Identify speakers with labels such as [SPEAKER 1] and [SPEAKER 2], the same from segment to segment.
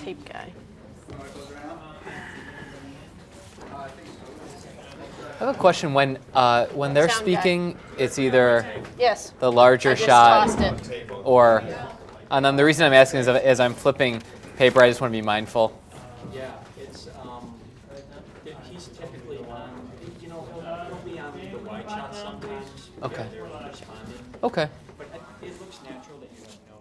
[SPEAKER 1] tape guy.
[SPEAKER 2] I have a question. When they're
[SPEAKER 1] Sound guy.
[SPEAKER 2] speaking, it's either
[SPEAKER 1] Yes.
[SPEAKER 2] the larger
[SPEAKER 1] I just
[SPEAKER 2] shot
[SPEAKER 1] tossed it.
[SPEAKER 2] or, and then the reason I'm asking is as I'm flipping paper, I just want to be mindful.
[SPEAKER 3] Yeah, it's he's typically on. He'll be on the wide shot sometimes.
[SPEAKER 2] Okay.
[SPEAKER 3] If they're responding,
[SPEAKER 2] Okay.
[SPEAKER 3] but it looks natural that you don't know.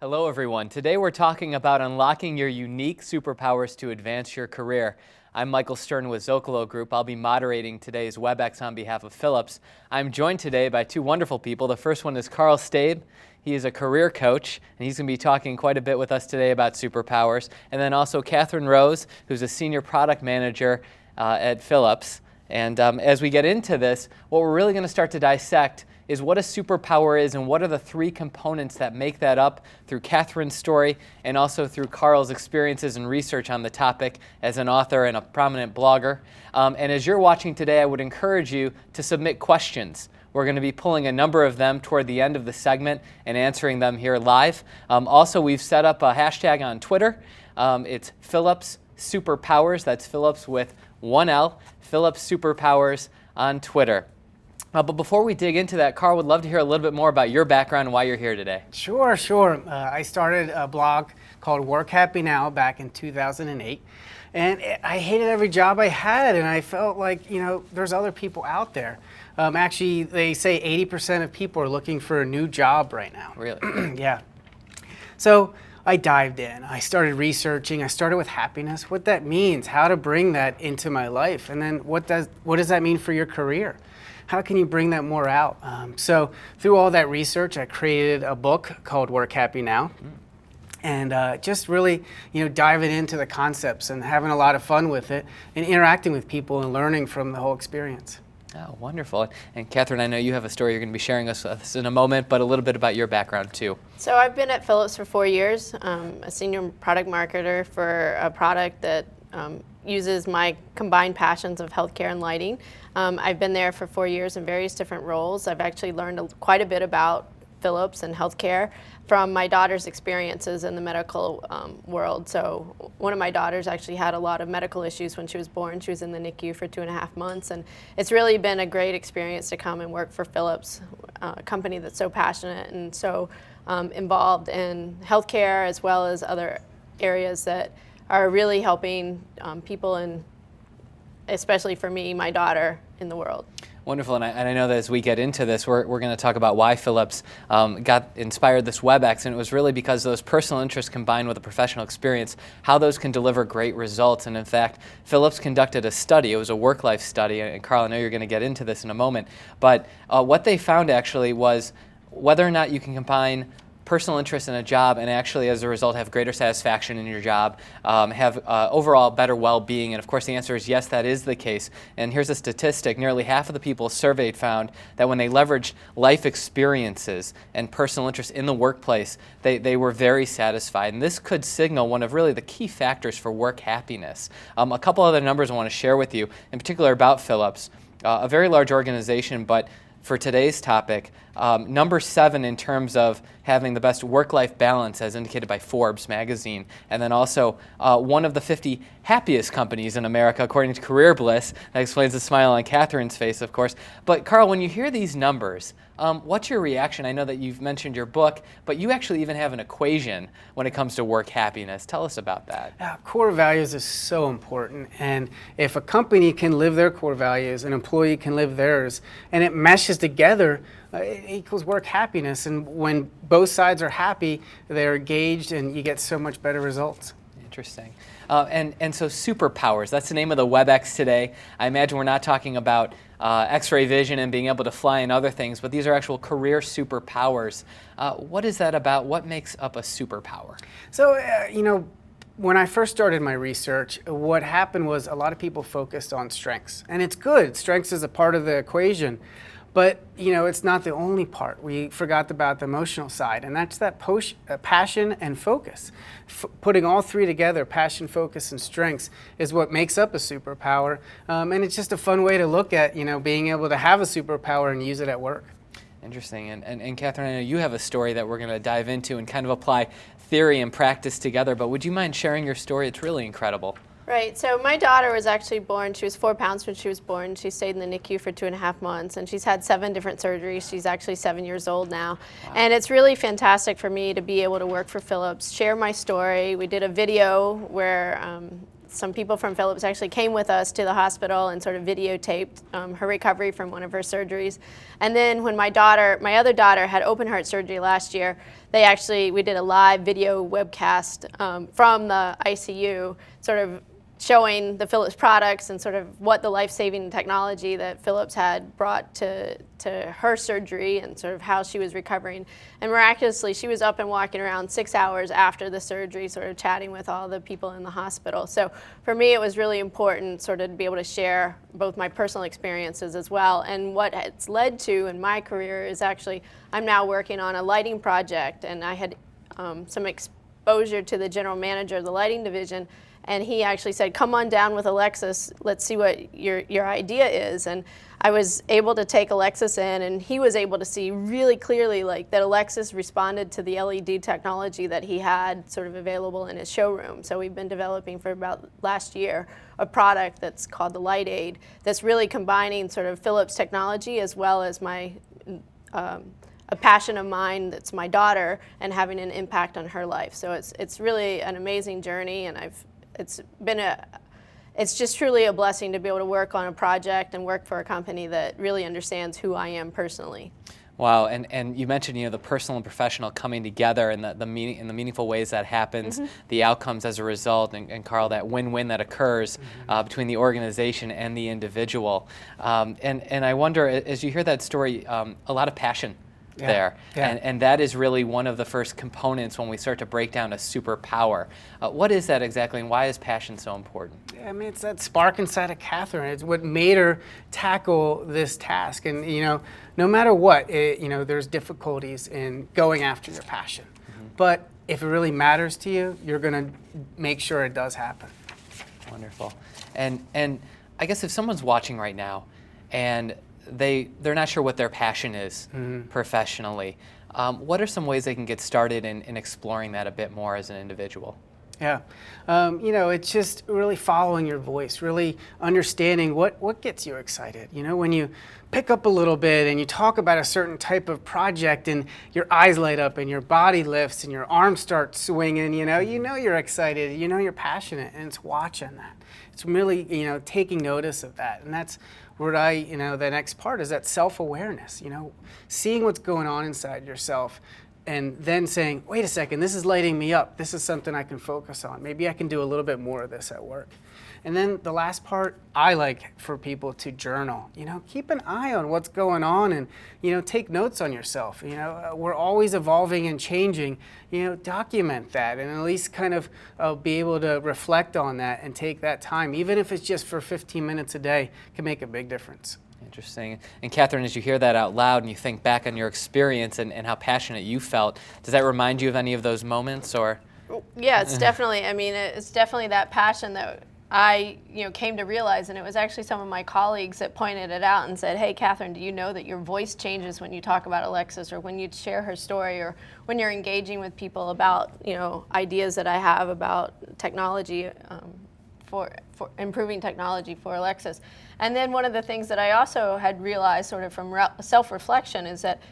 [SPEAKER 2] Hello everyone. Today we're talking about unlocking your unique superpowers to advance your career. I'm Michael Stern with Zocalo Group. I'll be moderating today's WebEx on behalf of Philips. I'm joined today by two wonderful people. The first one is Carl Stabe. He is a career coach, and he's going to be talking quite a bit with us today about superpowers. And then also Catherine Rose, who's a senior product manager at Philips. And as we get into this, what we're really going to start to dissect is what a superpower is and what are the three components that make that up through Catherine's story and also through Carl's experiences and research on the topic as an author and a prominent blogger. And as you're watching today, I would encourage you to submit questions. We're going to be pulling a number of them toward the end of the segment and answering them here live. Also, we've set up a hashtag on Twitter. It's Philips Superpowers. That's Philips with one L, Philips Superpowers on Twitter. But before we dig into that, Carl, would love to hear a little bit more about your background and why you're here today.
[SPEAKER 1] Sure. I started a blog called Work Happy Now back in 2008. And I hated every job I had, and I felt like, there's other people out there. Actually, they say 80% of people are looking for a new job right now.
[SPEAKER 2] Really?
[SPEAKER 1] Yeah. So I dived in. I started researching. I started with happiness, what that means, how to bring that into my life, and then what does that mean for your career? How can you bring that more out? So through all that research, I created a book called Work Happy Now. And just really, diving into the concepts and having a lot of fun with it and interacting with people and learning from the whole experience.
[SPEAKER 2] Oh, wonderful. And Catherine, I know you have a story you're going to be sharing with us in a moment, but a little bit about your background too.
[SPEAKER 4] So I've been at Philips for 4 years, a senior product marketer for a product that uses my combined passions of healthcare and lighting. I've been there for 4 years in various different roles. I've actually learned quite a bit about Philips and healthcare from my daughter's experiences in the medical world. So one of my daughters actually had a lot of medical issues when she was born. She was in the NICU for 2.5 months, and it's really been a great experience to come and work for Philips, a company that's so passionate and so involved in healthcare as well as other areas that are really helping people, and especially for me, my daughter, in the world.
[SPEAKER 2] Wonderful, and I know that as we get into this, we're going to talk about why Philips got inspired this WebEx, and it was really because those personal interests combined with a professional experience, how those can deliver great results. And in fact, Philips conducted a study. It was a work-life study, and Carl, I know you're going to get into this in a moment, but what they found actually was whether or not you can combine personal interest in a job and actually as a result have greater satisfaction in your job, have overall better well-being. And of course the answer is yes, that is the case. And here's a statistic: nearly half of the people surveyed found that when they leveraged life experiences and personal interest in the workplace, they were very satisfied. And this could signal one of really the key factors for work happiness. A couple other numbers I want to share with you, in particular about Philips, a very large organization, but for today's topic, number 7 in terms of having the best work-life balance as indicated by Forbes magazine, and then also one of the 50 happiest companies in America according to Career Bliss. That explains the smile on Catherine's face, of course. But Carl, when you hear these numbers, what's your reaction? I know that you've mentioned your book, but you actually even have an equation when it comes to work happiness. Tell us about that.
[SPEAKER 1] Core values is so important, and if a company can live their core values, an employee can live theirs, and it meshes together, it equals work happiness. And when both sides are happy, they're engaged, and you get so much better results.
[SPEAKER 2] Interesting. And so superpowers, that's the name of the WebEx today. I imagine we're not talking about X-ray vision and being able to fly and other things, but these are actual career superpowers. What is that about? What makes up a superpower?
[SPEAKER 1] So, when I first started my research, what happened was a lot of people focused on strengths. And it's good. Strengths is a part of the equation. But, it's not the only part. We forgot about the emotional side, and that's that passion and focus. Putting all three together, passion, focus, and strengths, is what makes up a superpower. And it's just a fun way to look at, being able to have a superpower and use it at work.
[SPEAKER 2] Interesting. And Catherine, I know you have a story that we're going to dive into and kind of apply theory and practice together, but would you mind sharing your story? It's really incredible.
[SPEAKER 4] Right, so my daughter was actually born, she was 4 pounds when she was born. She stayed in the NICU for 2.5 months, and she's had 7 different surgeries. She's actually 7 years old now. Wow. And it's really fantastic for me to be able to work for Philips, share my story. We did a video where some people from Philips actually came with us to the hospital and sort of videotaped her recovery from one of her surgeries. And then when my other daughter had open heart surgery last year, we did a live video webcast from the ICU, sort of showing the Philips products and sort of what the life-saving technology that Philips had brought to her surgery and sort of how she was recovering. And miraculously, she was up and walking around 6 hours after the surgery, sort of chatting with all the people in the hospital. So for me, it was really important sort of to be able to share both my personal experiences as well. And what it's led to in my career is actually, I'm now working on a lighting project, and I had some exposure to the general manager of the lighting division. And he actually said, come on down with Alexis, let's see what your idea is. And I was able to take Alexis in, and he was able to see really clearly like that Alexis responded to the LED technology that he had sort of available in his showroom. So we've been developing for about last year a product that's called the Light Aid that's really combining sort of Philips technology as well as a passion of mine that's my daughter and having an impact on her life. So it's really an amazing journey, and it's just truly a blessing to be able to work on a project and work for a company that really understands who I am personally.
[SPEAKER 2] Wow, and you mentioned the personal and professional coming together and the meaningful ways that happens, the outcomes as a result, and Carl, that win-win that occurs between the organization and the individual. And I wonder, as you hear that story, a lot of passion there.
[SPEAKER 1] Yeah.
[SPEAKER 2] And that is really one of the first components when we start to break down a superpower. What is that exactly, and why is passion so important?
[SPEAKER 1] I mean, it's that spark inside of Catherine. It's what made her tackle this task. And, no matter what, there's difficulties in going after your passion. But if it really matters to you, you're going to make sure it does happen.
[SPEAKER 2] Wonderful. And I guess if someone's watching right now and they're not sure what their passion is professionally, what are some ways they can get started in exploring that a bit more as an individual?
[SPEAKER 1] Yeah, it's just really following your voice, really understanding what gets you excited. When you pick up a little bit and you talk about a certain type of project and your eyes light up and your body lifts and your arms start swinging, you're excited, you're passionate, and it's watching that. It's really, taking notice of that. And that's what the next part is that self-awareness, seeing what's going on inside yourself and then saying, wait a second, this is lighting me up. This is something I can focus on. Maybe I can do a little bit more of this at work. And then the last part, I like for people to journal. Keep an eye on what's going on and, take notes on yourself. We're always evolving and changing. Document that and at least kind of be able to reflect on that and take that time. Even if it's just for 15 minutes a day, can make a big difference.
[SPEAKER 2] Interesting. And Catherine, as you hear that out loud and you think back on your experience and how passionate you felt, does that remind you of any of those moments, or?
[SPEAKER 4] Yeah, it's definitely, it's definitely that passion that I came to realize, and it was actually some of my colleagues that pointed it out and said, hey, Catherine, do you know that your voice changes when you talk about Alexis, or when you share her story, or when you're engaging with people about ideas that I have about technology, for improving technology for Alexis. And then one of the things that I also had realized sort of from self-reflection is that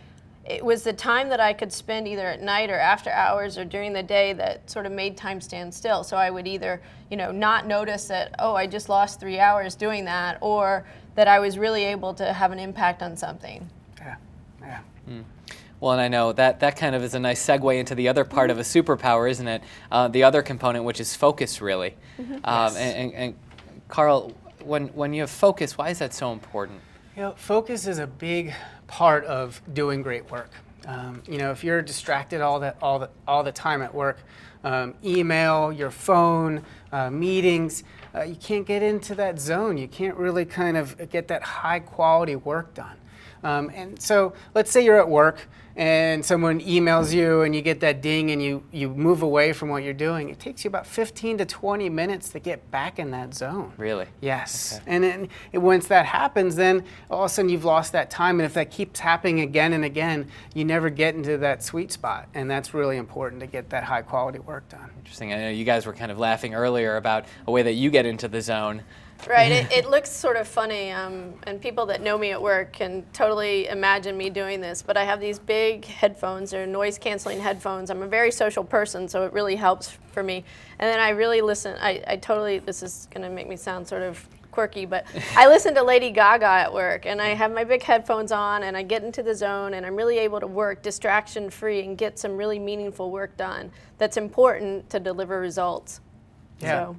[SPEAKER 4] it was the time that I could spend either at night or after hours or during the day that sort of made time stand still. So I would either, not notice that, oh, I just lost 3 hours doing that, or that I was really able to have an impact on something.
[SPEAKER 1] Yeah.
[SPEAKER 2] Well, and I know that kind of is a nice segue into the other part of a superpower, isn't it? The other component, which is focus, really.
[SPEAKER 1] Yes.
[SPEAKER 2] And Carl, when you have focus, why is that so important?
[SPEAKER 1] Focus is a big part of doing great work. If you're distracted all the time at work, email, your phone, meetings, you can't get into that zone. You can't really kind of get that high quality work done. And so let's say you're at work and someone emails you and you get that ding and you move away from what you're doing. It takes you about 15 to 20 minutes to get back in that zone.
[SPEAKER 2] Really?
[SPEAKER 1] Yes.
[SPEAKER 2] Okay.
[SPEAKER 1] And then once that happens, then all of a sudden you've lost that time. And if that keeps happening again and again, you never get into that sweet spot. And that's really important to get that high quality work done.
[SPEAKER 2] Interesting. I know you guys were kind of laughing earlier about a way that you get into the zone.
[SPEAKER 4] Right, it looks sort of funny, and people that know me at work can totally imagine me doing this, but I have these big headphones, they're noise-canceling headphones. I'm a very social person, so it really helps for me. And then I really listen, I totally, this is gonna make me sound sort of quirky, but I listen to Lady Gaga at work, and I have my big headphones on, and I get into the zone, and I'm really able to work distraction-free and get some really meaningful work done that's important to deliver results.
[SPEAKER 1] Yeah.
[SPEAKER 4] So.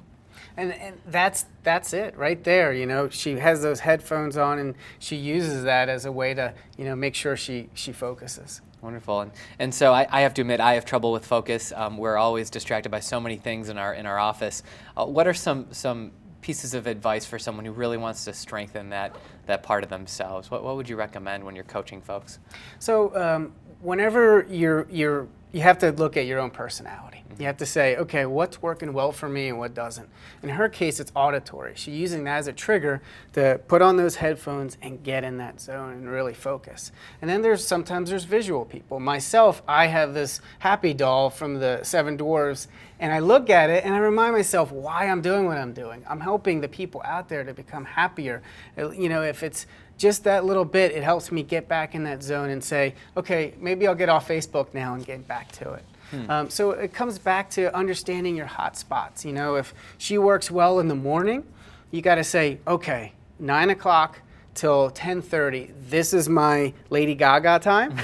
[SPEAKER 1] And that's it right there. You know, she has those headphones on, and she uses that as a way to, you know, make sure she focuses.
[SPEAKER 2] Wonderful, and so I have to admit I have trouble with focus. We're always distracted by so many things in our office. What are some pieces of advice for someone who really wants to strengthen that part of themselves? What would you recommend when you're coaching folks?
[SPEAKER 1] So whenever you have to look at your own personality. You have to say, okay, what's working well for me and what doesn't? In her case, it's auditory. She's using that as a trigger to put on those headphones and get in that zone and really focus. And then sometimes there's visual people. Myself, I have this happy doll from the Seven Dwarfs, and I look at it and I remind myself why I'm doing what I'm doing. I'm helping the people out there to become happier. You know, if it's just that little bit, it helps me get back in that zone and say, okay, maybe I'll get off Facebook now and get back to it. So it comes back to understanding your hot spots. You know, if she works well in the morning, you got to say, okay, 9 o'clock till 10:30, this is my Lady Gaga time.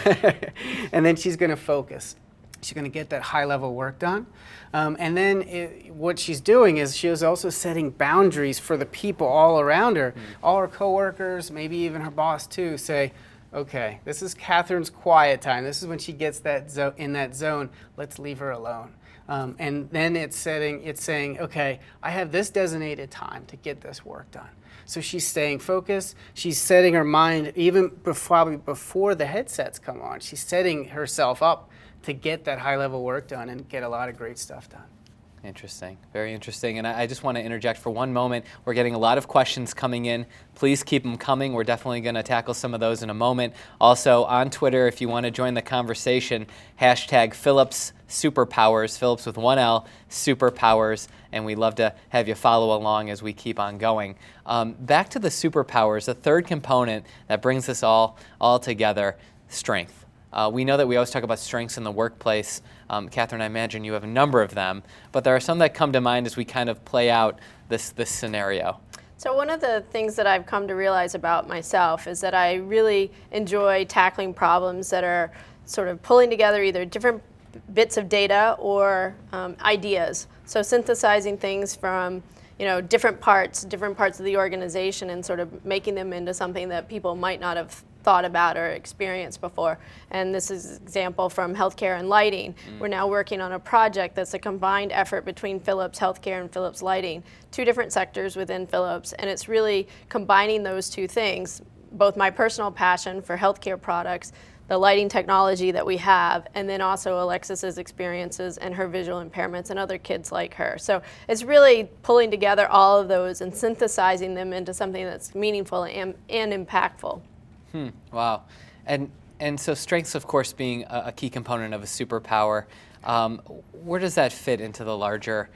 [SPEAKER 1] And then she's going to focus. She's going to get that high level work done. And then what she's doing is she is also setting boundaries for the people all around her, all her coworkers, maybe even her boss too, say, okay, this is Catherine's quiet time. This is when she gets in that zone. Let's leave her alone. And then it's saying, okay, I have this designated time to get this work done. So she's staying focused. She's setting her mind, even probably before the headsets come on, she's setting herself up to get that high-level work done and get a lot of great stuff done.
[SPEAKER 2] Interesting, very interesting. And I just want to interject for one moment. We're getting a lot of questions coming in. Please keep them coming. We're definitely going to tackle some of those in a moment. Also on Twitter, if you want to join the conversation, hashtag Phillips Superpowers, Phillips with one L, Superpowers, and we'd love to have you follow along as we keep on going. Back to the superpowers, the third component that brings this all together, strength. We know that we always talk about strengths in the workplace. Catherine, I imagine you have a number of them, but there are some that come to mind as we kind of play out this scenario.
[SPEAKER 4] So one of the things that I've come to realize about myself is that I really enjoy tackling problems that are sort of pulling together either different bits of data or ideas. So synthesizing things from different parts of the organization and sort of making them into something that people might not have thought about or experienced before. And this is an example from healthcare and lighting. We're now working on a project that's a combined effort between Philips Healthcare and Philips Lighting, two different sectors within Philips, and it's really combining those two things, both my personal passion for healthcare products, the lighting technology that we have, and then also Alexis's experiences and her visual impairments and other kids like her. So it's really pulling together all of those and synthesizing them into something that's meaningful and impactful.
[SPEAKER 2] Wow. And so strengths, of course, being a key component of a superpower, where does that fit into the larger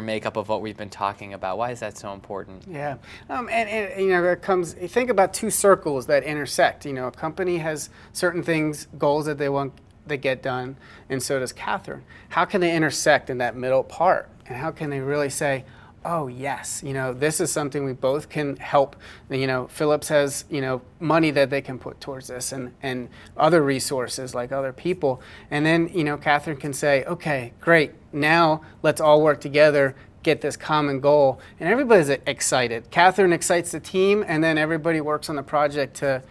[SPEAKER 2] makeup of what we've been talking about? Why is that so important?
[SPEAKER 1] Yeah, and it comes. Think about two circles that intersect. A company has certain things, goals that they want to get done, and so does Catherine. How can they intersect in that middle part, and how can they really say, oh yes, this is something we both can help. Philips has money that they can put towards this, and other resources like other people, and then Catherine can say, okay, great, now let's all work together, get this common goal, and everybody's excited. Catherine excites the team, and then everybody works on the project to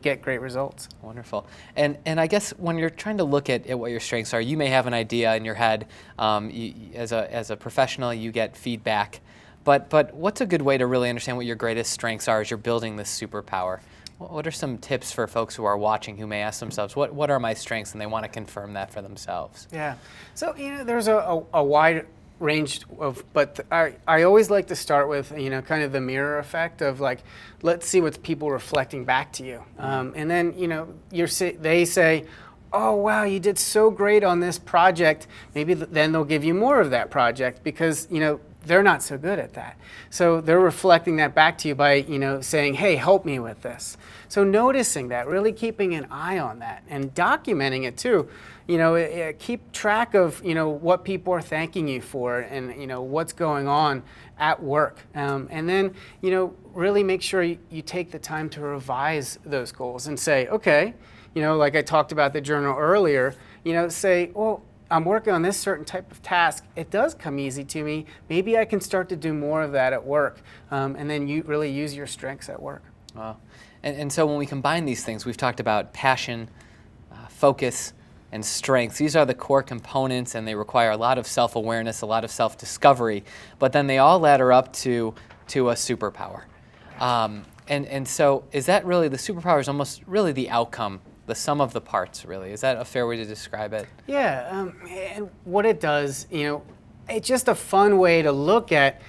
[SPEAKER 1] get great results.
[SPEAKER 2] Wonderful. And I guess when you're trying to look at what your strengths are, you may have an idea in your head. As a professional, you get feedback. But what's a good way to really understand what your greatest strengths are as you're building this superpower? What are some tips for folks who are watching who may ask themselves, what are my strengths, and they want to confirm that for themselves? Yeah.
[SPEAKER 1] So there's a wide range of, but I always like to start with kind of the mirror effect of let's see what people reflecting back to you, and then they say, oh wow, you did so great on this project. Maybe then they'll give you more of that project because they're not so good at that. So they're reflecting that back to you by, saying, hey, help me with this. So noticing that, really keeping an eye on that and documenting it too. Keep track of, what people are thanking you for and, what's going on at work. And then, really make sure you take the time to revise those goals and say, okay, like I talked about the journal earlier, say, well, I'm working on this certain type of task. It does come easy to me. Maybe I can start to do more of that at work. And then you really use your strengths at work.
[SPEAKER 2] Wow. And so when we combine these things, we've talked about passion, focus, and strengths. These are the core components, and they require a lot of self-awareness, a lot of self-discovery, but then they all ladder up to a superpower. And so is that really, the superpower is almost really the outcome, the sum of the parts, really? Is that a fair way to describe it?
[SPEAKER 1] Yeah, and what it does, it's just a fun way to look at,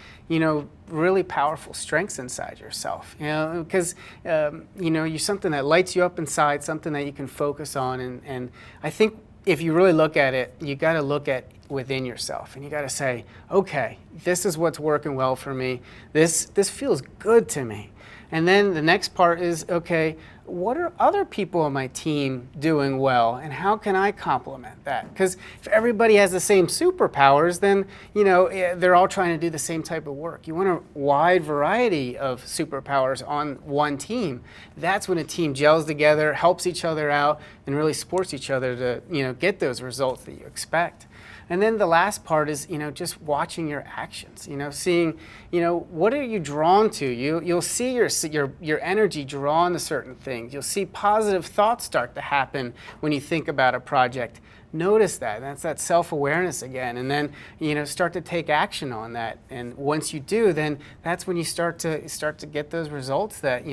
[SPEAKER 1] really powerful strengths inside yourself, because, you're something that lights you up inside, something that you can focus on. And I think if you really look at it, you got to look at within yourself and you got to say, okay, this is what's working well for me. This feels good to me. And then the next part is, okay, what are other people on my team doing well, and how can I complement that? Because if everybody has the same superpowers, then, they're all trying to do the same type of work. You want a wide variety of superpowers on one team. That's when a team gels together, helps each other out, and really supports each other to, get those results that you expect. And then the last part is, just watching your actions, seeing, what are you drawn to? You'll see your energy drawn to certain things. You'll see positive thoughts start to happen when you think about a project. Notice that. That's that self-awareness again. And then, start to take action on that. And once you do, then that's when you start to get those results that,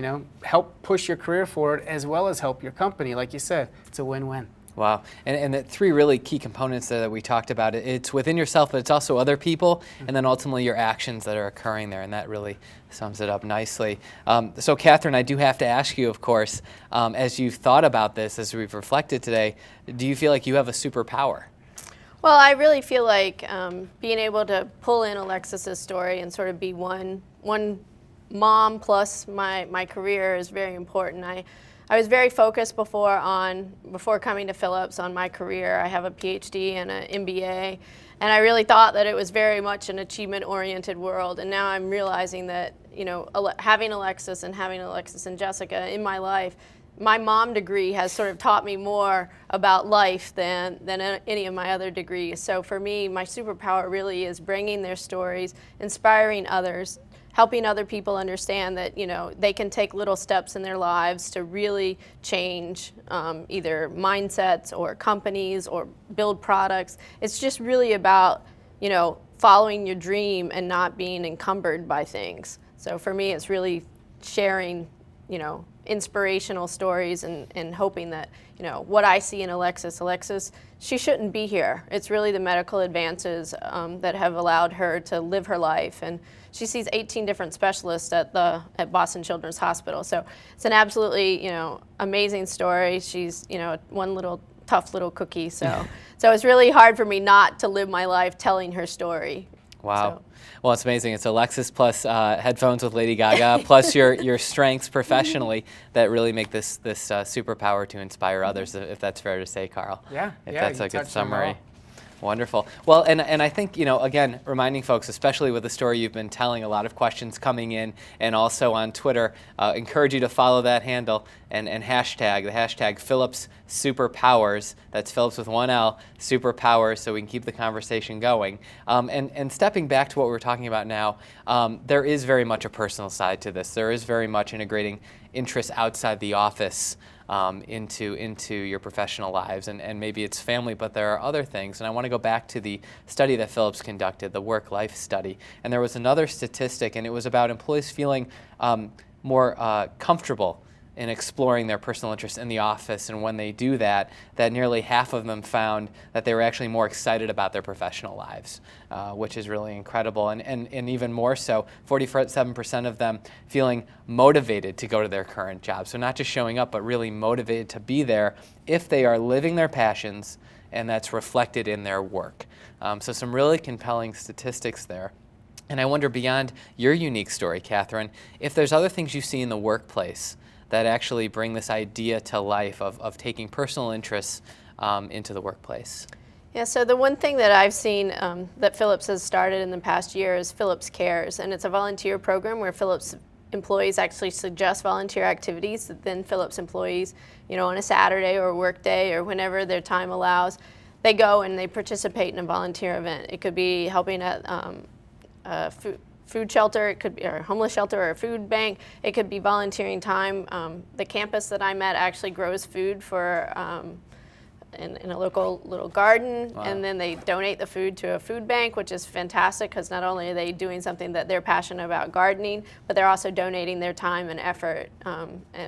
[SPEAKER 1] help push your career forward as well as help your company. Like you said, it's a win-win.
[SPEAKER 2] Wow. And the three really key components there that we talked about, it's within yourself, but it's also other people, and then ultimately your actions that are occurring there, and that really sums it up nicely. So Catherine, I do have to ask you, of course, as you've thought about this, as we've reflected today, do you feel like you have a superpower?
[SPEAKER 4] Well, I really feel like being able to pull in Alexis's story and sort of be one mom plus my career is very important. I was very focused before coming to Philips on my career. I have a PhD and an MBA, and I really thought that it was very much an achievement-oriented world. And now I'm realizing that, having Alexis and Jessica in my life, my mom degree has sort of taught me more about life than any of my other degrees. So for me, my superpower really is bringing their stories, inspiring others, helping other people understand that, they can take little steps in their lives to really change either mindsets or companies or build products. It's just really about, following your dream and not being encumbered by things. So for me, it's really sharing, inspirational stories and hoping that, what I see in Alexis, she shouldn't be here. It's really the medical advances that have allowed her to live her life. And she sees 18 different specialists at Boston Children's Hospital. So it's an absolutely, amazing story. She's, one little tough little cookie. So it's really hard for me not to live my life telling her story.
[SPEAKER 2] Wow.
[SPEAKER 4] So.
[SPEAKER 2] Well, it's amazing. It's Alexis plus headphones with Lady Gaga plus your strengths professionally that really make this superpower to inspire others, if that's fair to say, Carl.
[SPEAKER 1] Yeah.
[SPEAKER 2] If
[SPEAKER 1] yeah,
[SPEAKER 2] that's a good summary. Wonderful. Well, and I think, again, reminding folks, especially with the story you've been telling, a lot of questions coming in, and also on Twitter, encourage you to follow that handle and the hashtag Philips Superpowers. That's Philips with one L, Superpowers, so we can keep the conversation going. And stepping back to what we're talking about now, there is very much a personal side to this. There is very much integrating interests outside the office into your professional lives, and maybe it's family, but there are other things. And I want to go back to the study that Philips conducted, the work-life study. And there was another statistic, and it was about employees feeling more comfortable in exploring their personal interests in the office, and when they do that, that nearly half of them found that they were actually more excited about their professional lives, which is really incredible. And even more so, 47% of them feeling motivated to go to their current job. So not just showing up, but really motivated to be there if they are living their passions, and that's reflected in their work. So some really compelling statistics there. And I wonder, beyond your unique story, Catherine, if there's other things you see in the workplace that actually bring this idea to life of taking personal interests into the workplace.
[SPEAKER 4] Yeah, so the one thing that I've seen that Philips has started in the past year is Philips Cares, and it's a volunteer program where Philips employees actually suggest volunteer activities that then Philips employees, on a Saturday or a work day or whenever their time allows, they go and they participate in a volunteer event. It could be helping at a food shelter, it could be or a homeless shelter or a food bank, it could be volunteering time. The campus that I'm at actually grows food for in a local little garden,
[SPEAKER 2] Wow.
[SPEAKER 4] and then they donate the food to a food bank, which is fantastic because not only are they doing something that they're passionate about, gardening, but they're also donating their time and effort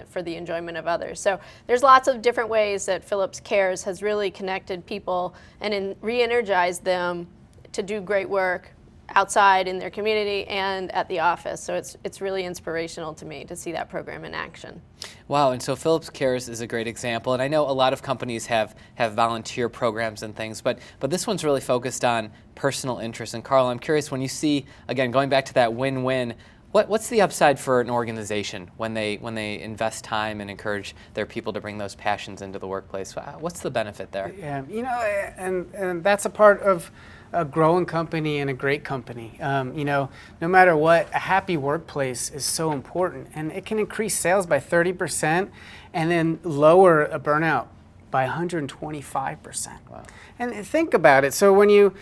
[SPEAKER 4] for the enjoyment of others. So there's lots of different ways that Philips Cares has really connected people and re-energized them to do great work outside in their community and at the office. So it's really inspirational to me to see that program in action.
[SPEAKER 2] Wow, and so Philips Cares is a great example, and I know a lot of companies have volunteer programs and things, but this one's really focused on personal interest. And Carl, I'm curious, when you see, again, going back to that win-win, what's the upside for an organization when they invest time and encourage their people to bring those passions into the workplace? What's the benefit there?
[SPEAKER 1] Yeah, and that's a part of a growing company and a great company. No matter what, a happy workplace is so important, and it can increase sales by 30% and then lower a burnout by 125%.
[SPEAKER 2] Wow.
[SPEAKER 1] And think about it. So when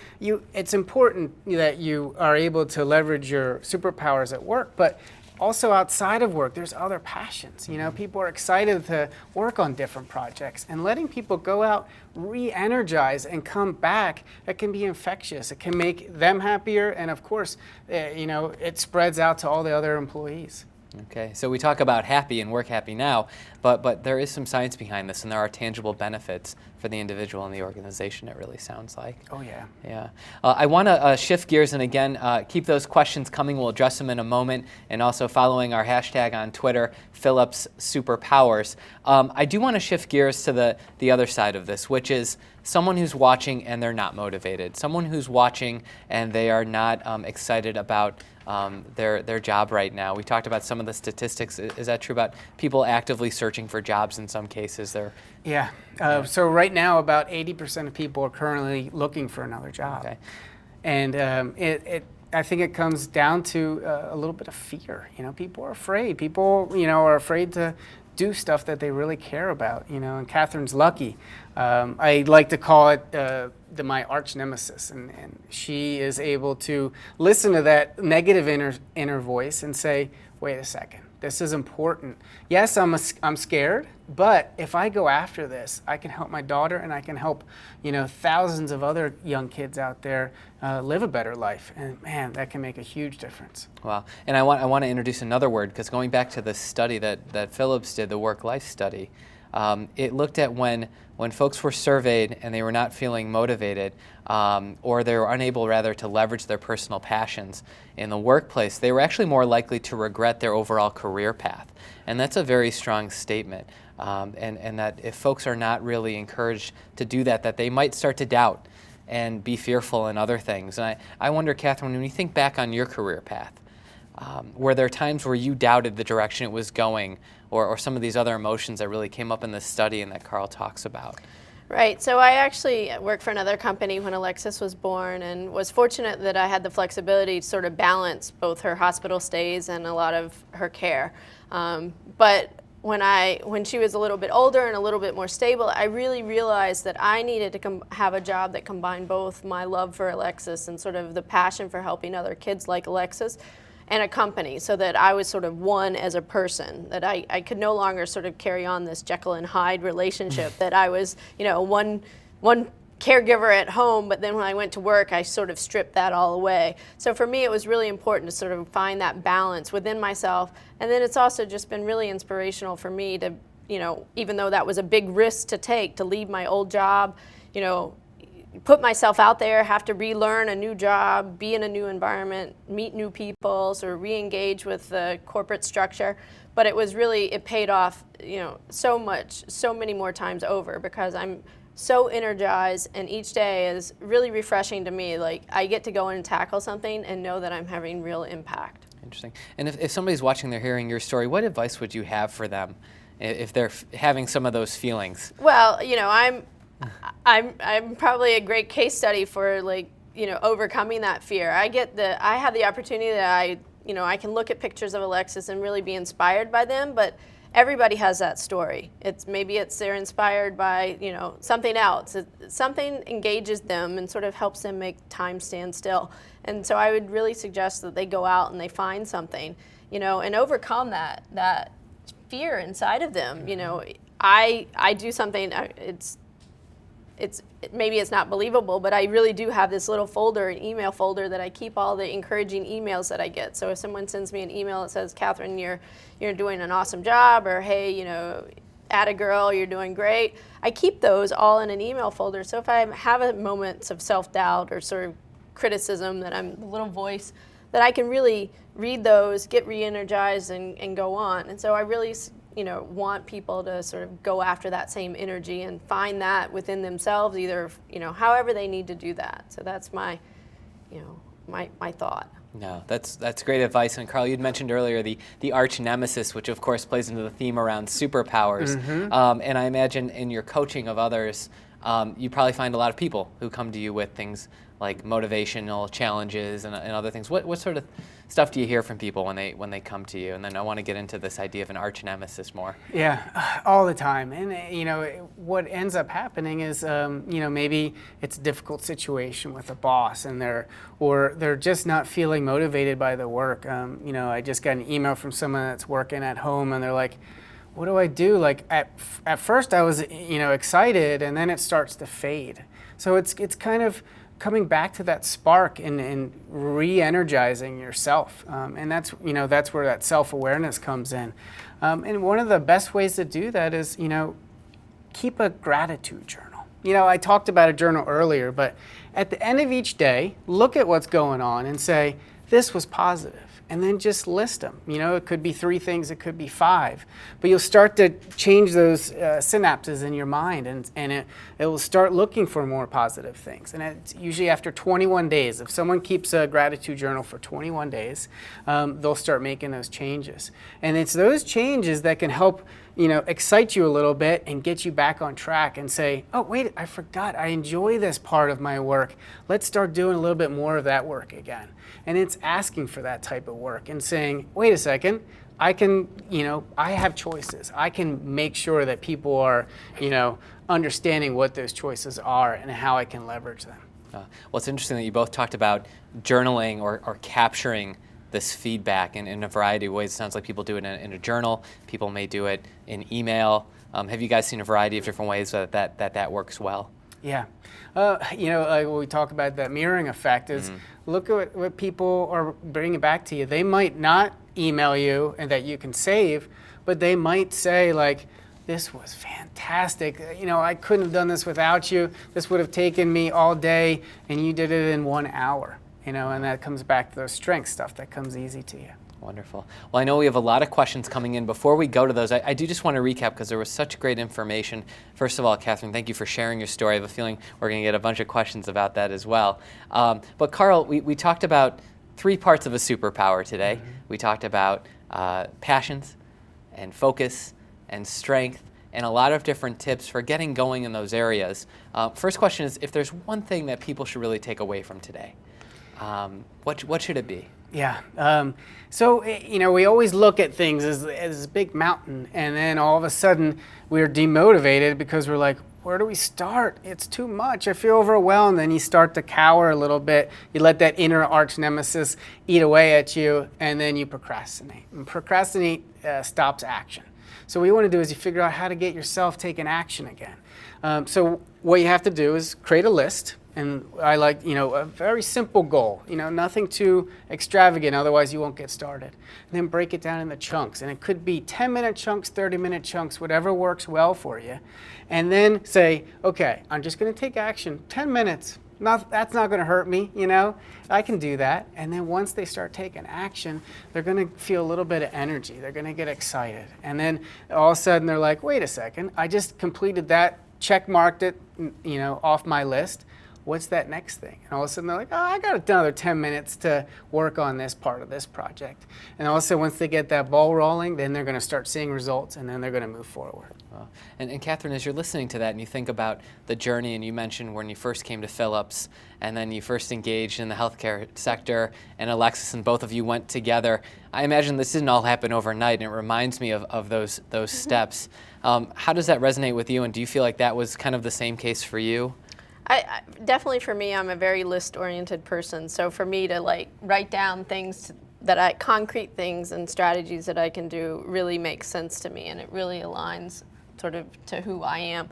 [SPEAKER 1] it's important that you are able to leverage your superpowers at work, but also outside of work, there's other passions. People are excited to work on different projects, and letting people go out, re-energize, and come back, that can be infectious. It can make them happier, and of course, it spreads out to all the other employees.
[SPEAKER 2] Okay, so we talk about happy and work happy now, but there is some science behind this, and there are tangible benefits for the individual and the organization, it really sounds like.
[SPEAKER 1] Oh, yeah.
[SPEAKER 2] Yeah. I want to shift gears, and again, keep those questions coming. We'll address them in a moment, and also following our hashtag on Twitter, Philips Superpowers. I do want to shift gears to the other side of this, which is someone who's watching and they're not motivated, someone who's watching and they are not excited about their job right now. We talked about some of the statistics. Is that true about people actively searching for jobs in some cases?
[SPEAKER 1] Yeah. So right now, about 80% of people are currently looking for another job.
[SPEAKER 2] Okay.
[SPEAKER 1] And I think it comes down to a little bit of fear. People are afraid. People, are afraid to do stuff that they really care about. And Catherine's lucky. I like to call it my arch nemesis, and she is able to listen to that negative inner voice and say, wait a second, this is important. Yes, I'm scared, but if I go after this, I can help my daughter, and I can help thousands of other young kids out there live a better life. And man, that can make a huge difference.
[SPEAKER 2] Wow. And I want to introduce another word, because going back to the study that Philips did, the work-life study, it looked at when folks were surveyed and they were not feeling motivated, or they were unable, rather, to leverage their personal passions in the workplace, they were actually more likely to regret their overall career path. And that's a very strong statement. And that if folks are not really encouraged to do that they might start to doubt and be fearful in other things. And I wonder, Catherine, when you think back on your career path, were there times where you doubted the direction it was going, or some of these other emotions that really came up in this study and that Carl talks about?
[SPEAKER 4] Right. So I actually worked for another company when Alexis was born, and was fortunate that I had the flexibility to sort of balance both her hospital stays and a lot of her care. But when she was a little bit older and a little bit more stable, I really realized that I needed to have a job that combined both my love for Alexis and sort of the passion for helping other kids like Alexis, and a company, so that I was sort of one as a person, that I could no longer sort of carry on this Jekyll and Hyde relationship, that I was, one caregiver at home, but then when I went to work, I sort of stripped that all away. So for me, it was really important to sort of find that balance within myself. And then it's also just been really inspirational for me to, even though that was a big risk to take, to leave my old job, put myself out there, have to relearn a new job, be in a new environment, meet new people, sort of re-engage with the corporate structure. But it paid off, so many more times over, because I'm so energized, and each day is really refreshing to me. Like, I get to go in and tackle something and know that I'm having real impact.
[SPEAKER 2] Interesting. And if somebody's watching, they're hearing your story, what advice would you have for them if they're having some of those feelings?
[SPEAKER 4] Well, you know, I'm probably a great case study for, like, you know, overcoming that fear. I have the opportunity that I can look at pictures of Alexis and really be inspired by them, but everybody has that story. Maybe they're inspired by, you know, something else. Something engages them and sort of helps them make time stand still. And so I would really suggest that they go out and they find something, you know, and overcome that fear inside of them. You know, I do something. Maybe it's not believable, but I really do have this little folder, an email folder, that I keep all the encouraging emails that I get. So if someone sends me an email that says, "Catherine, you're doing an awesome job," or, "Hey, you know, atta girl, you're doing great," I keep those all in an email folder. So if I have moments of self-doubt or sort of criticism, that I'm the little voice, that I can really read those, get re-energized, and go on. And so I really, you know, want people to sort of go after that same energy and find that within themselves, either, you know, however they need to do that. So that's my, you know, my thought.
[SPEAKER 2] No, that's great advice. And Carl, you'd mentioned earlier the arch nemesis, which of course plays into the theme around superpowers. And I imagine in your coaching of others, you probably find a lot of people who come to you with things like motivational challenges and other things. What sort of stuff do you hear from people when they come to you? And then I want to get into this idea of an arch nemesis more.
[SPEAKER 1] Yeah, all the time. And you know, what ends up happening is, you know, maybe it's a difficult situation with a boss, and they're just not feeling motivated by the work. You know, I just got an email from someone that's working at home, and they're like, "What do I do?" Like at first I was, you know, excited, and then it starts to fade. So it's kind of coming back to that spark and re-energizing yourself, and that's, you know, that's where that self-awareness comes in. And one of the best ways to do that is, you know, keep a gratitude journal. You know, I talked about a journal earlier, but at the end of each day, look at what's going on and say, "This was positive." And then just list them. You know, it could be 3 things, it could be 5. But you'll start to change those synapses in your mind, and it will start looking for more positive things. And it's usually after 21 days. If someone keeps a gratitude journal for 21 days, they'll start making those changes. And it's those changes that can help, you know, excite you a little bit and get you back on track and say, "Oh, wait, I forgot. I enjoy this part of my work. Let's start doing a little bit more of that work again." And it's asking for that type of work and saying, "Wait a second, I can, you know, I have choices. I can make sure that people are, you know, understanding what those choices are and how I can leverage them."
[SPEAKER 2] Well, it's interesting that you both talked about journaling or capturing this feedback in a variety of ways. It sounds like people do it in a journal. People may do it in email. Have you guys seen a variety of different ways that works well?
[SPEAKER 1] Yeah. You know, like when we talk about that mirroring effect is, look at what people are bringing back to you. They might not email you and that you can save, but they might say, like, "This was fantastic. You know, I couldn't have done this without you. This would have taken me all day, and you did it in 1 hour." You know, and that comes back to those strength stuff that comes easy to you.
[SPEAKER 2] Wonderful. Well, I know we have a lot of questions coming in. Before we go to those, I do just want to recap because there was such great information. First of all, Catherine, thank you for sharing your story. I have a feeling we're going to get a bunch of questions about that as well. But Carl, we talked about 3 parts of a superpower today. We talked about passions and focus and strength and a lot of different tips for getting going in those areas. First question is, if there's one thing that people should really take away from today, what should it be?
[SPEAKER 1] Yeah. So, you know, we always look at things as a big mountain, and then all of a sudden we're demotivated because we're like, where do we start? It's too much. I feel overwhelmed. Then you start to cower a little bit. You let that inner arch nemesis eat away at you, and then you procrastinate. And procrastinate stops action. So what you want to do is you figure out how to get yourself taking action again. So what you have to do is create a list. And I like, you know, a very simple goal, you know, nothing too extravagant, otherwise you won't get started. And then break it down into chunks. And it could be 10-minute chunks, 30-minute chunks, whatever works well for you. And then say, okay, I'm just going to take action, 10 minutes. That's not going to hurt me, you know, I can do that. And then once they start taking action, they're going to feel a little bit of energy. They're going to get excited. And then all of a sudden they're like, wait a second, I just completed that check marked it, off my list. What's that next thing? And all of a sudden they're like, oh, I got another 10 minutes to work on this part of this project. And all of a sudden once they get that ball rolling, then they're going to start seeing results, and then they're going to move forward.
[SPEAKER 2] Wow. And Catherine, as you're listening to that and you think about the journey, and you mentioned when you first came to Philips and then you first engaged in the healthcare sector, and Alexis and both of you went together, I imagine this didn't all happen overnight, and it reminds me of those steps. How does that resonate with you, and do you feel like that was kind of the same case for you?
[SPEAKER 4] I definitely, for me, I'm a very list-oriented person. So for me to write down things concrete things and strategies that I can do really makes sense to me, and it really aligns sort of to who I am.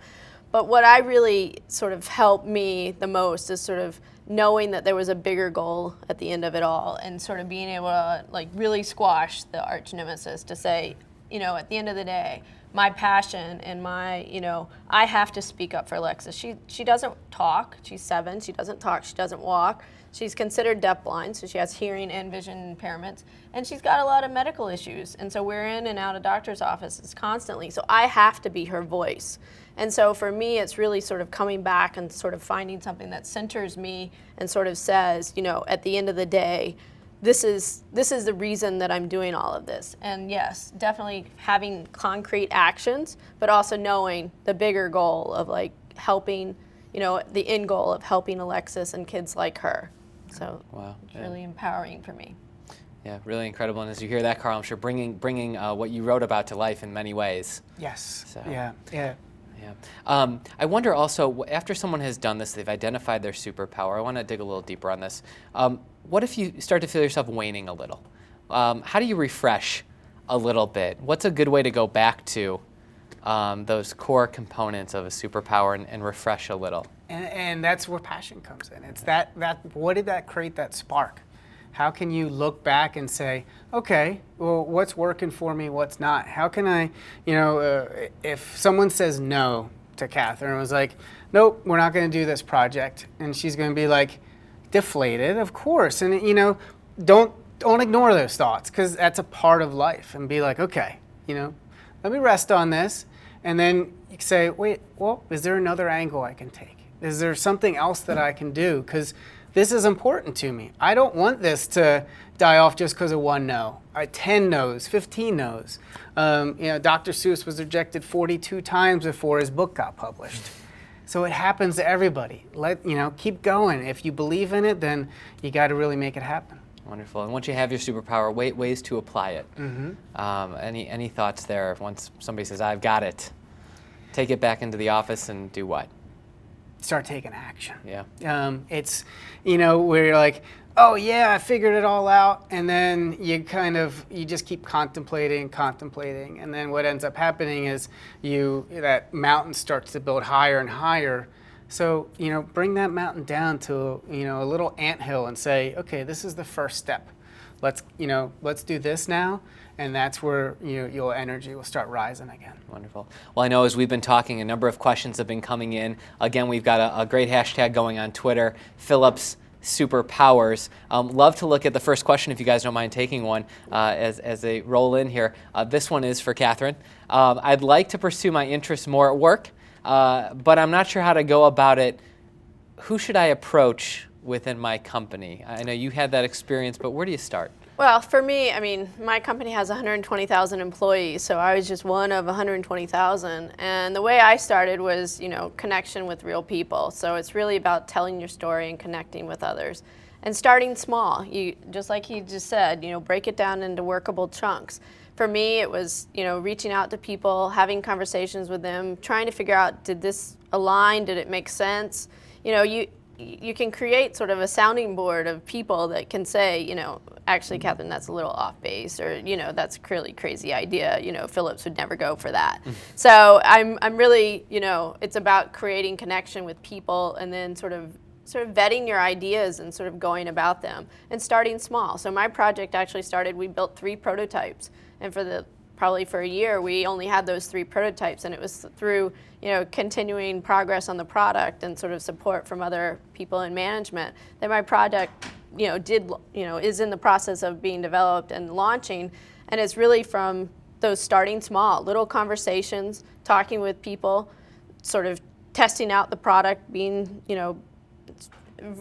[SPEAKER 4] But what I really sort of helped me the most is sort of knowing that there was a bigger goal at the end of it all, and sort of being able to really squash the arch nemesis to say, at the end of the day, my passion and my, I have to speak up for Alexis. She doesn't talk. She's 7. She doesn't talk. She doesn't walk. She's considered deafblind, so she has hearing and vision impairments. And she's got a lot of medical issues. And so we're in and out of doctor's offices constantly. So I have to be her voice. And so for me, it's really sort of coming back and sort of finding something that centers me and sort of says, at the end of the day, this is the reason that I'm doing all of this. And yes, definitely having concrete actions, but also knowing the bigger goal of helping, the end goal of helping Alexis and kids like her. So
[SPEAKER 2] wow,
[SPEAKER 4] it's really empowering for me.
[SPEAKER 2] Yeah, really incredible. And as you hear that, Carl, I'm sure bringing what you wrote about to life in many ways.
[SPEAKER 1] Yes.
[SPEAKER 2] So.
[SPEAKER 1] Yeah.
[SPEAKER 2] Yeah. I wonder also, after someone has done this, they've identified their superpower. I want to dig a little deeper on this. What if you start to feel yourself waning a little? How do you refresh a little bit? What's a good way to go back to those core components of a superpower and refresh a little?
[SPEAKER 1] And that's where passion comes in. It's that what did that create that spark? How can you look back and say, okay, well, what's working for me, what's not? How can I, if someone says no to Catherine, was like, nope, we're not going to do this project, and she's going to be deflated, of course, and don't ignore those thoughts, because that's a part of life, and be okay, let me rest on this, and then you say, wait, well, is there another angle I can take? Is there something else that I can do? Because this is important to me. I don't want this to die off just because of one no. 10 no's, 15 no's. Dr. Seuss was rejected 42 times before his book got published. So it happens to everybody. Keep going. If you believe in it, then you got to really make it happen.
[SPEAKER 2] Wonderful. And once you have your superpower, ways to apply it.
[SPEAKER 1] Mm-hmm.
[SPEAKER 2] Any thoughts there? Once somebody says, I've got it, take it back into the office and do what?
[SPEAKER 1] Start taking action.
[SPEAKER 2] Yeah.
[SPEAKER 1] It's, where you're like, oh yeah, I figured it all out, and then you just keep contemplating, and then what ends up happening is that mountain starts to build higher and higher. So, bring that mountain down to, a little anthill and say, okay, this is the first step. Let's do this now. And that's where your energy will start rising again.
[SPEAKER 2] Wonderful. Well, I know as we've been talking, a number of questions have been coming in. Again, we've got a great hashtag going on Twitter, Philips Superpowers. Love to look at the first question if you guys don't mind taking one as they roll in here. This one is for Catherine. I'd like to pursue my interests more at work, but I'm not sure how to go about it. Who should I approach within my company? I know you had that experience, but where do you start?
[SPEAKER 4] Well, for me, my company has 120,000 employees, so I was just one of 120,000. And the way I started was, connection with real people. So it's really about telling your story and connecting with others. And starting small, just like he just said, break it down into workable chunks. For me, it was, reaching out to people, having conversations with them, trying to figure out, did this align, did it make sense? You can create sort of a sounding board of people that can say, actually, Catherine, that's a little off base, or, that's a really crazy idea. Philips would never go for that. So I'm really, it's about creating connection with people, and then sort of vetting your ideas and sort of going about them and starting small. So my project actually started, we built 3 prototypes, and probably for a year, we only had those 3 prototypes, and it was through, continuing progress on the product and sort of support from other people in management that my product, is in the process of being developed and launching. And it's really from those starting small, little conversations, talking with people, sort of testing out the product, being,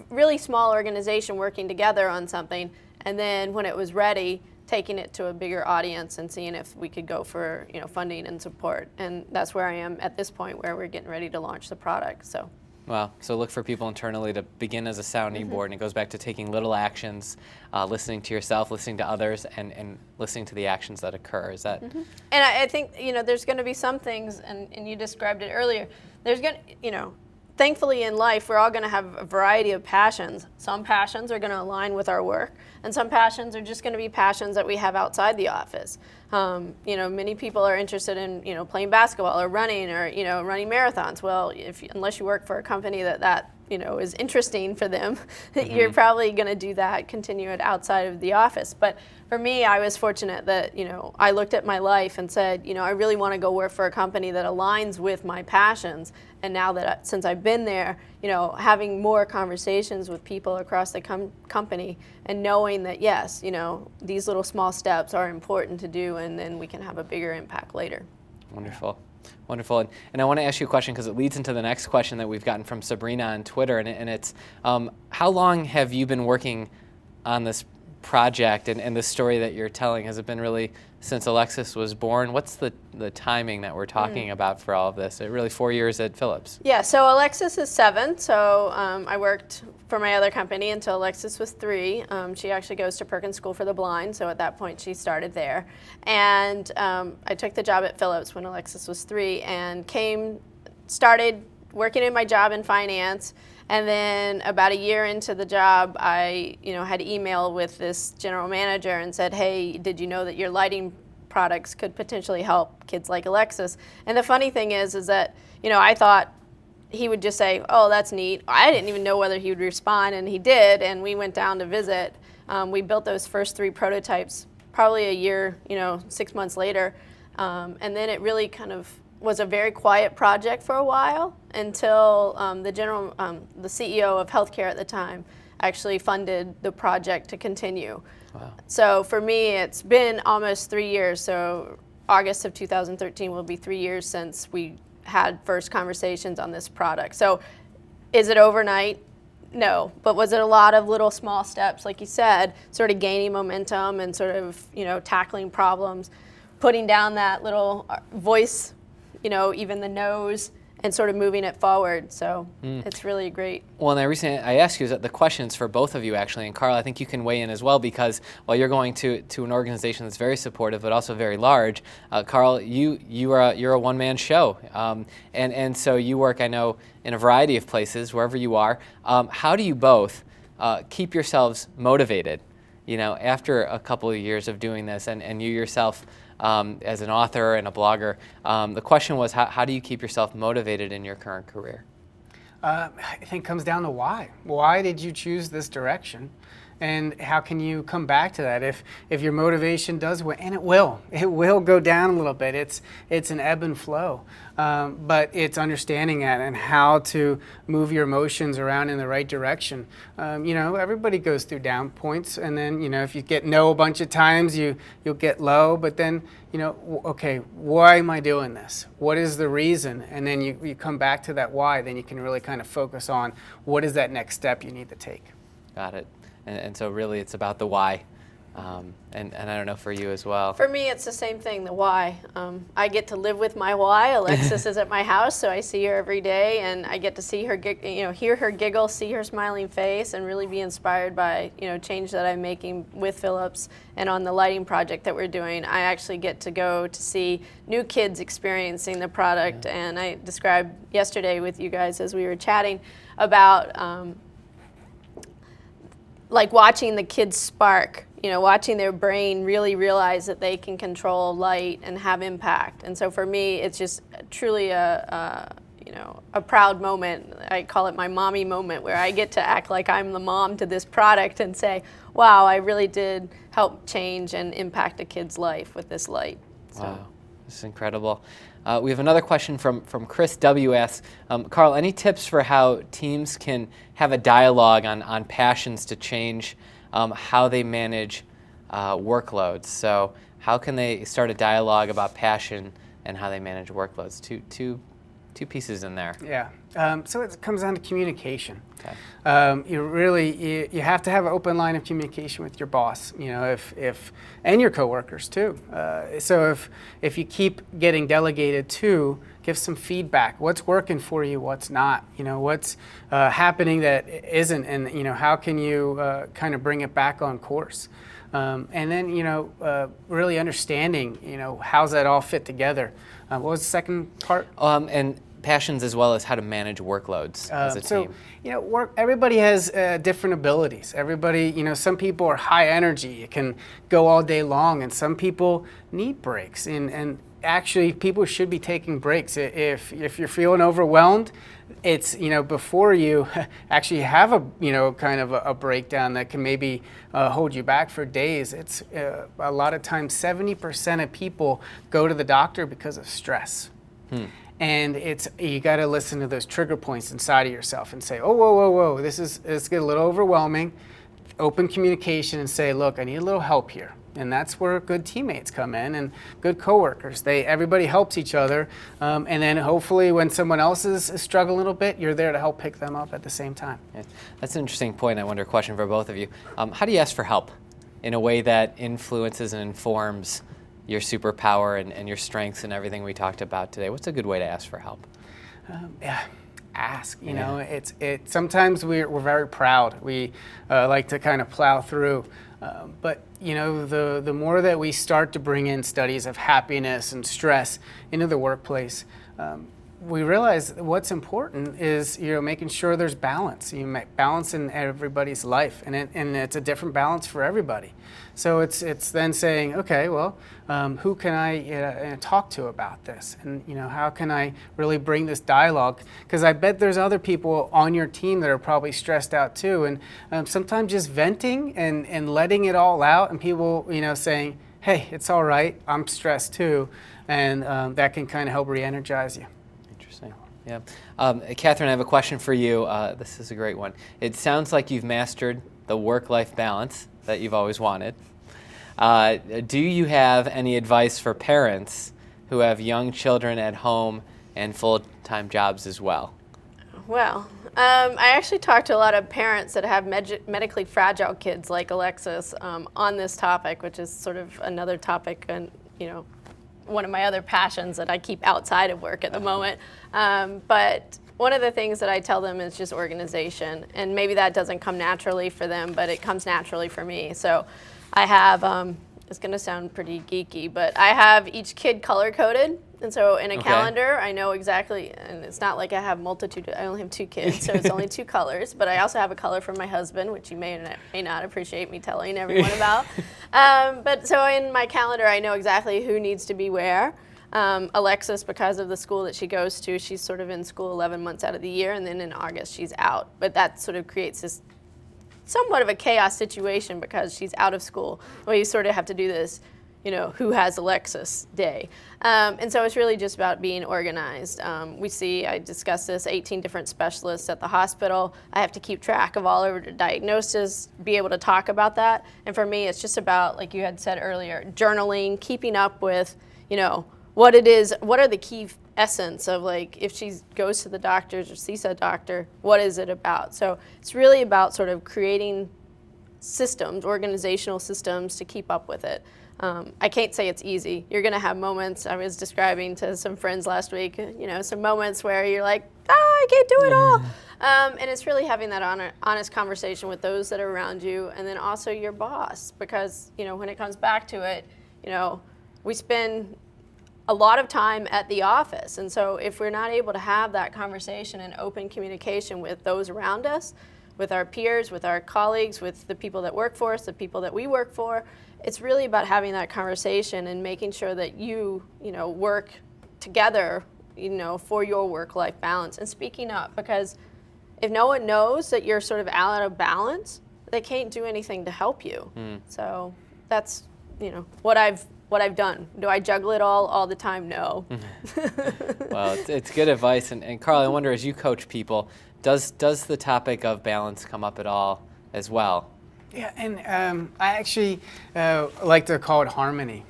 [SPEAKER 4] really small organization working together on something, and then when it was ready, taking it to a bigger audience and seeing if we could go for funding and support. And that's where I am at this point, where we're getting ready to launch the product. So.
[SPEAKER 2] Wow. So look for people internally to begin as a sounding board, and it goes back to taking little actions, listening to yourself, listening to others, and listening to the actions that occur. Is that?
[SPEAKER 4] And I think there's going to be some things, and you described it earlier. There's going to, thankfully in life, we're all going to have a variety of passions. Some passions are going to align with our work, and some passions are just going to be passions that we have outside the office. Many people are interested in, playing basketball or running or, running marathons. Well, unless you work for a company that is interesting for them, you're probably going to do that, continue it outside of the office. But for me, I was fortunate that, I looked at my life and said, I really want to go work for a company that aligns with my passions. And now that since I've been there, having more conversations with people across the company and knowing that, yes, these little small steps are important to do, and then we can have a bigger impact later.
[SPEAKER 2] Wonderful. Wonderful. And I want to ask you a question because it leads into the next question that we've gotten from Sabrina on Twitter. And it's, how long have you been working on this project and the story that you're telling? Has it been really since Alexis was born? What's the timing that we're talking about for all of this? Really 4 years at Philips.
[SPEAKER 4] Yeah, so Alexis is 7. So I worked for my other company until Alexis was 3. She actually goes to Perkins School for the Blind, so at that point she started there. And I took the job at Philips when Alexis was 3 and started working in my job in finance. And then about a year into the job, I had email with this general manager and said, hey, did you know that your lighting products could potentially help kids like Alexis? And the funny thing is that, I thought he would just say, oh, that's neat. I didn't even know whether he would respond, and he did, and we went down to visit. We built those first 3 prototypes probably a year, 6 months later. And then it really kind of was a very quiet project for a while until the CEO of healthcare at the time actually funded the project to continue.
[SPEAKER 2] Wow.
[SPEAKER 4] So for me, it's been almost 3 years. So August of 2013 will be 3 years since we had first conversations on this product. So is it overnight? No, but was it a lot of little small steps, like you said, sort of gaining momentum and sort of, tackling problems, putting down that little voice, even the nose, and sort of moving it forward. So it's really great.
[SPEAKER 2] Well, and the reason I ask you is that the question's for both of you, actually. And Carl, I think you can weigh in as well, because while you're going to an organization that's very supportive but also very large, Carl, you're a one-man show. And so you work, I know, in a variety of places, wherever you are. How do you both keep yourselves motivated, after a couple of years of doing this, and you yourself, as an author and a blogger, the question was, how do you keep yourself motivated in your current career?
[SPEAKER 1] I think it comes down to why. Why did you choose this direction? And how can you come back to that if your motivation does, and it will go down a little bit. It's an ebb and flow, but it's understanding that and how to move your emotions around in the right direction. Everybody goes through down points, and then if you get no a bunch of times, you'll get low. But then okay, why am I doing this? What is the reason? And then you come back to that why. Then you can really kind of focus on what is that next step you need to take.
[SPEAKER 2] Got it. And so really it's about the why. And I don't know for you as well.
[SPEAKER 4] For me, it's the same thing, the why. I get to live with my why. Alexis is at my house, so I see her every day, and I get to see her, hear her giggle, see her smiling face, and really be inspired by, change that I'm making with Philips and on the lighting project that we're doing. I actually get to go to see new kids experiencing the product, and I described yesterday with you guys as we were chatting about like watching the kids spark, watching their brain really realize that they can control light and have impact. And so for me, it's just truly a proud moment. I call it my mommy moment, where I get to act like I'm the mom to this product and say, wow, I really did help change and impact a kid's life with this light. So.
[SPEAKER 2] Wow, this is incredible. We have another question from Chris W. asks, Carl, any tips for how teams can have a dialogue on passions to change how they manage workloads? So how can they start a dialogue about passion and how they manage workloads? Two pieces in there.
[SPEAKER 1] Yeah, So it comes down to communication.
[SPEAKER 2] Okay.
[SPEAKER 1] You have to have an open line of communication with your boss, if and your coworkers too. So if you keep getting delegated to, give some feedback. What's working for you? What's not? What's happening that isn't, and how can you kind of bring it back on course? And then really understanding how's that all fit together. What was the second part?
[SPEAKER 2] And passions as well as how to manage workloads as a team.
[SPEAKER 1] Everybody has different abilities. Everybody, some people are high energy. It can go all day long, and some people need breaks. And actually, people should be taking breaks. If you're feeling overwhelmed, it's before you actually have a kind of a breakdown that can maybe hold you back for days. It's a lot of times 70% of people go to the doctor because of stress. And you got to listen to those trigger points inside of yourself and say, oh, whoa, this get a little overwhelming. Open communication and say, look, I need a little help here. And that's where good teammates come in and good coworkers. Everybody helps each other. And then hopefully when someone else is struggling a little bit, you're there to help pick them up at the same time.
[SPEAKER 2] Yeah, that's an interesting point. I wonder, a question for both of you. How do you ask for help in a way that influences and informs your superpower and your strengths and everything we talked about today? What's a good way to ask for help?
[SPEAKER 1] Ask. Sometimes we're very proud. We like to kind of plow through. But the more that we start to bring in studies of happiness and stress into the workplace, we realize what's important is making sure there's balance. You make balance in everybody's life, and it's a different balance for everybody. So it's then saying, okay, well, who can I talk to about this, and how can I really bring this dialogue? Because I bet there's other people on your team that are probably stressed out too, and sometimes just venting and letting it all out, and people saying, hey, it's all right, I'm stressed too, and that can kind of help re-energize you.
[SPEAKER 2] Yeah. Catherine, I have a question for you. This is a great one. It sounds like you've mastered the work-life balance that you've always wanted. Do you have any advice for parents who have young children at home and full-time jobs as well?
[SPEAKER 4] Well, I actually talked to a lot of parents that have medically fragile kids like Alexis on this topic, which is sort of another topic, and one of my other passions that I keep outside of work at the moment. But one of the things that I tell them is just organization. And maybe that doesn't come naturally for them, but it comes naturally for me. So I have, it's going to sound pretty geeky, but I have each kid color-coded. And so in a calendar, I know exactly, and it's not like I have multitude, I only have 2 kids, so it's only 2 colors. But I also have a color for my husband, which you may not appreciate me telling everyone about. But so in my calendar, I know exactly who needs to be where. Alexis, because of the school that she goes to, she's sort of in school 11 months out of the year, and then in August she's out. But that sort of creates this somewhat of a chaos situation because she's out of school. Well, you sort of have to do this, who has Alexis day. And so it's really just about being organized. I discussed this, 18 different specialists at the hospital. I have to keep track of all of the diagnosis, be able to talk about that. And for me, it's just about, like you had said earlier, journaling, keeping up with, what it is, what are the key essence of, like, if she goes to the doctors or sees a doctor, what is it about? So it's really about sort of creating systems, organizational systems to keep up with it. I can't say it's easy. You're going to have moments, I was describing to some friends last week, some moments where you're like, I can't do it all. And it's really having that honest conversation with those that are around you, and then also your boss, because, when it comes back to it, we spend a lot of time at the office. And so if we're not able to have that conversation and open communication with those around us, with our peers, with our colleagues, with the people that work for us, the people that we work for, it's really about having that conversation and making sure that you work together, for your work-life balance, and speaking up, because if no one knows that you're sort of out of balance, they can't do anything to help you. So that's, what I've done. Do I juggle it all the time? No.
[SPEAKER 2] Well, it's good advice. And Carl, I wonder, as you coach people, does the topic of balance come up at all as well?
[SPEAKER 1] Yeah, and I actually like to call it harmony.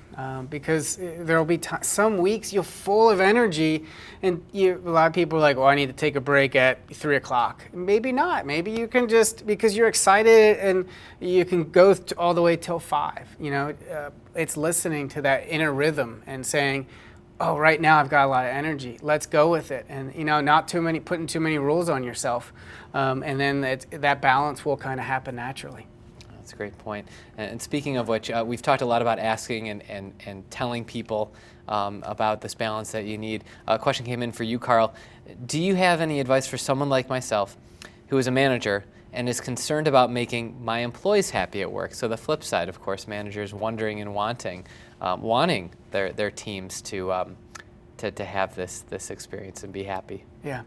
[SPEAKER 1] because there'll be some weeks you're full of energy, and a lot of people are like, well, I need to take a break at 3 o'clock. Maybe not. Maybe you can just, because you're excited, and you can go all the way till 5. It's listening to that inner rhythm and saying, oh, right now I've got a lot of energy. Let's go with it. And, not putting too many rules on yourself. And then that balance will kind of happen naturally.
[SPEAKER 2] That's a great point. And speaking of which, we've talked a lot about asking and telling people about this balance that you need. A question came in for you, Carl. Do you have any advice for someone like myself who is a manager and is concerned about making my employees happy at work? So the flip side, of course, managers wondering and wanting their teams to have this experience and be happy.
[SPEAKER 1] Yeah.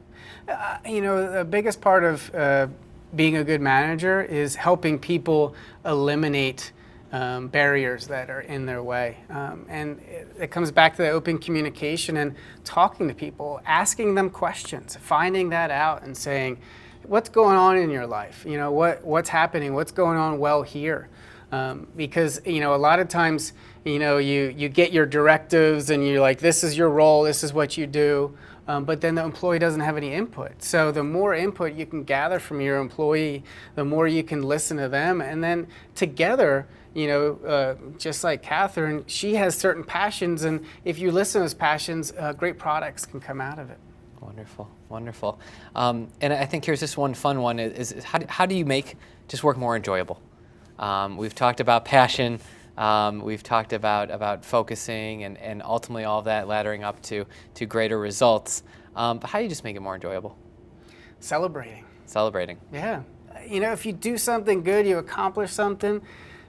[SPEAKER 1] The biggest part of being a good manager is helping people eliminate barriers that are in their way. And it comes back to the open communication and talking to people, asking them questions, finding that out and saying, what's going on in your life? What's happening? What's going on well here? Because, a lot of times, you get your directives and you're like, this is your role, this is what you do. But then the employee doesn't have any input. So the more input you can gather from your employee, the more you can listen to them. And then together, just like Catherine, she has certain passions. And if you listen to those passions, great products can come out of it.
[SPEAKER 2] Wonderful, wonderful. And I think here's just one fun one is how do you make just work more enjoyable? We've talked about passion. We've talked about focusing and ultimately all of that laddering up to greater results. But how do you just make it more enjoyable?
[SPEAKER 1] Celebrating.
[SPEAKER 2] Celebrating.
[SPEAKER 1] Yeah. If you do something good, you accomplish something,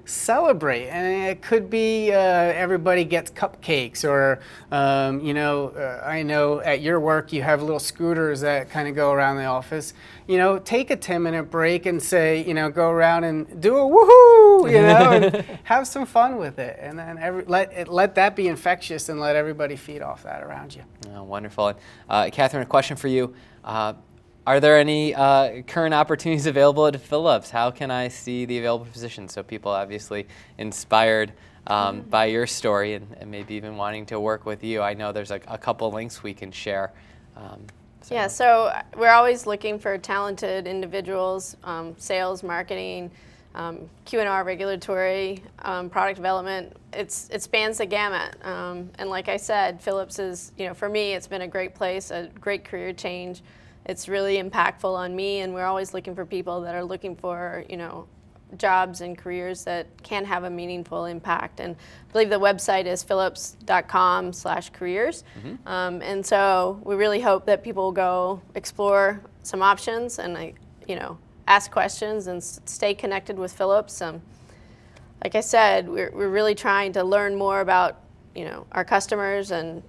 [SPEAKER 1] celebrate. And it could be everybody gets cupcakes, or I know at your work you have little scooters that kind of go around the office. Take a 10-minute break and say, go around and do a woohoo, and have some fun with it. And then let that be infectious and let everybody feed off that around you.
[SPEAKER 2] Oh, wonderful. Catherine, a question for you. Are there any current opportunities available at Philips? How can I see the available positions? So people obviously inspired by your story and maybe even wanting to work with you. I know there's a couple links we can share.
[SPEAKER 4] Yeah, so we're always looking for talented individuals, sales, marketing, Q&R, regulatory, product development. It spans the gamut. And like I said, Philips is, for me, it's been a great place, a great career change. It's really impactful on me, and we're always looking for people that are looking for, jobs and careers that can have a meaningful impact. And I believe the website is philips.com/careers.
[SPEAKER 2] Mm-hmm.
[SPEAKER 4] And so we really hope that people will go explore some options and, ask questions and stay connected with Philips. Like I said, we're really trying to learn more about, our customers and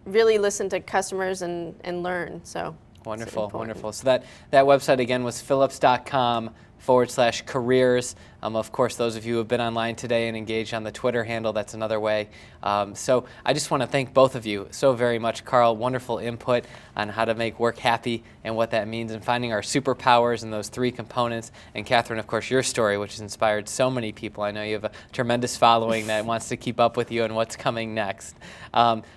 [SPEAKER 4] really listen to customers and learn. So
[SPEAKER 2] wonderful, wonderful. So that website again was philips.com/careers. Of course, those of you who have been online today and engaged on the Twitter handle, that's another way. So I just want to thank both of you so very much. Carl, wonderful input on how to make work happy and what that means and finding our superpowers and those 3 components. And Catherine, of course, your story, which has inspired so many people. I know you have a tremendous following that wants to keep up with you and what's coming next.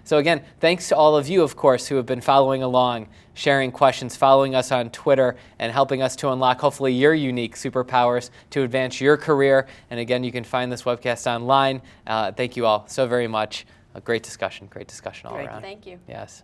[SPEAKER 2] So again, thanks to all of you, of course, who have been following along, sharing questions, following us on Twitter, and helping us to unlock hopefully your unique superpowers to advance your career. And again, you can find this webcast online. Thank you all so very much. A great discussion all around.
[SPEAKER 4] Thank you.
[SPEAKER 2] Yes.